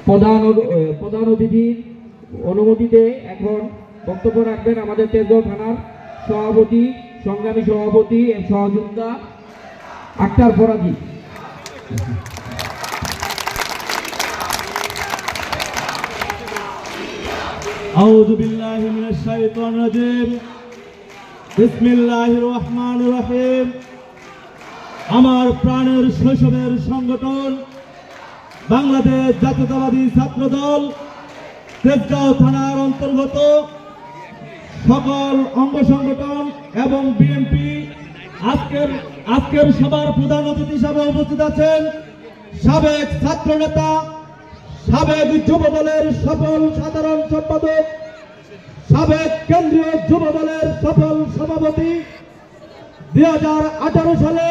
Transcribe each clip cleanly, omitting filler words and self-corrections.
প্রধান অতিথির অনুমতিতে এখন বক্তব্য রাখবেন আমাদের তেজগাঁও থানার সভাপতি, সংগ্রামী সভাপতি এবং সহযোদ্ধা আক্তার ফরাজি। আউযু বিল্লাহি মিনাশ শাইতানির রাজিম। বিসমিল্লাহির রহমানির রহিম। আমার প্রাণের শৈশবের সংগঠন বাংলাদেশ জাতীয়তাবাদী ছাত্রদল তেজগাঁও থানার অন্তর্গত সকল অঙ্গ সংগঠন এবং বিএনপি আজকের সভার প্রধান অতিথি হিসাবে উপস্থিত আছেন সাবেক ছাত্র নেতা, সাবেক যুব দলের সফল সাধারণ সম্পাদক, সাবেক কেন্দ্রীয় যুব দলের সফল সভাপতি, 2018 সালে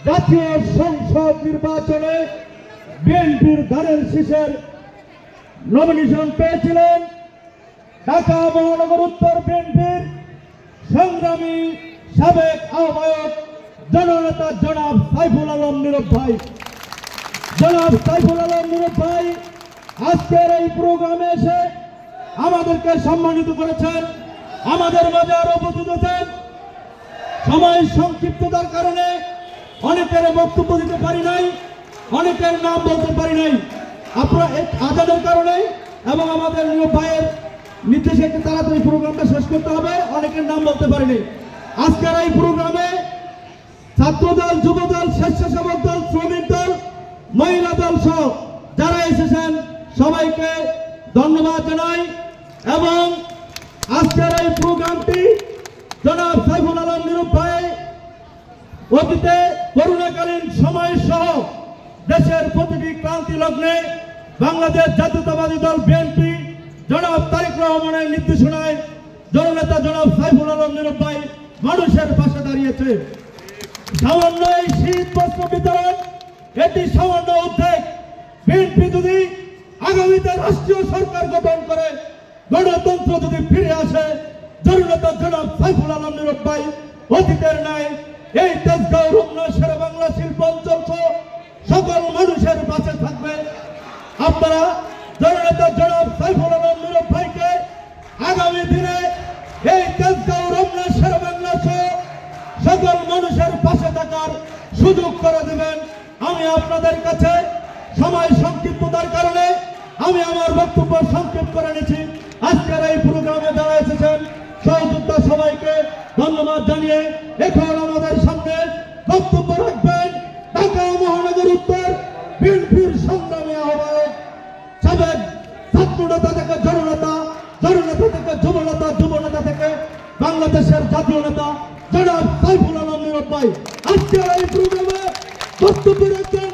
জাতীয় সংসদ নির্বাচনে বিএনপির ধানের শীষের নমিনেশন পেয়েছিলেন ঢাকা মহানগর উত্তর বিএনপির সংগ্রামী সাবেক আহ্বায়ক জননেতা জনাব সাইফুল আলম নীরব ভাই। জনাব সাইফুল আলম নীরব ভাই আজকের এই প্রোগ্রামে এসে আমাদেরকে সম্মানিত করেছেন, আমাদের মাঝে আরো উপস্থিত আছেন। সময় সংক্ষিপ্ততার কারণে অনেকের বক্তব্য দিতে পারি নাই, অনেকের নাম বলতে পারি নাই। আপনারা আজানের কারণে এবং আমাদের নীরব ভাইয়ের নির্দেশে একটু তাড়াতাড়ি প্রোগ্রামটা শেষ করতে হবে, অনেকের নাম বলতে পারিনি। আজকের এই প্রোগ্রামে ছাত্রদল, যুবদল, স্বেচ্ছাসেবক দল, শ্রমিক দল, মহিলা দল সহ যারা এসেছেন সবাইকে ধন্যবাদ জানাই। এবং আজকের এই প্রোগ্রামটি জনাব সাইফুল আলম নীরব ভাই অতীতে করোনাকালীন সময় সহ দেশের প্রতিটি ক্রান্তি লগ্নে বাংলাদেশ জাতীয়তাবাদী দল বিএনপি জনাব তারেক রহমানের নির্দেশনায় জননেতা জনাব সাইফুল আলম নীরব ভাই মানুষের পাশে দাঁড়িয়েছে। সামান্য এই শীত বস্ত্র বিতরণ এটি সামান্য উদ্যোগ। বিএনপি যদি আগামীতে রাষ্ট্রীয় সরকার গঠন করে, গণতন্ত্র যদি ফিরে আসে, জননেতা জনাব সাইফুল আলম নীরব ভাই অতীতের ন্যায় এই তেজগাঁও, রমনা, শেরেবাংলা, শিল্পাঞ্চল সহ সকল মানুষের পাশে থাকবে। আপনারা জননেতা জনাব সাইফুল আলম নীরব ভাইকে আগামী দিনে এই তেজগাঁও, রমনা, শেরেবাংলা সহ সকল মানুষের পাশে থাকার সুযোগ করে দেবেন। আমি আপনাদের কাছে সময় সংক্ষিপ্ততার কারণে আমি আমার বক্তব্য সংক্ষেপ করে নিচ্ছি। আজকের এই প্রোগ্রামে যারা এসেছেন সহযোদ্ধা সবাইকে ধন্যবাদ জানিয়ে এখন আমাদের সামনে বক্তব্য রাখবেন ঢাকা মহানগর উত্তর বিএনপির সংগ্রামী আহ্বায়ক, সাবেক ছাত্র নেতা থেকে জননেতা, জননেতা থেকে যুবনেতা, যুবনেতা থেকে বাংলাদেশের জাতীয় নেতা জনাব সাইফুল আলম নীরব ভাই আজকের এই প্রোগ্রামে বক্তব্য রাখবেন।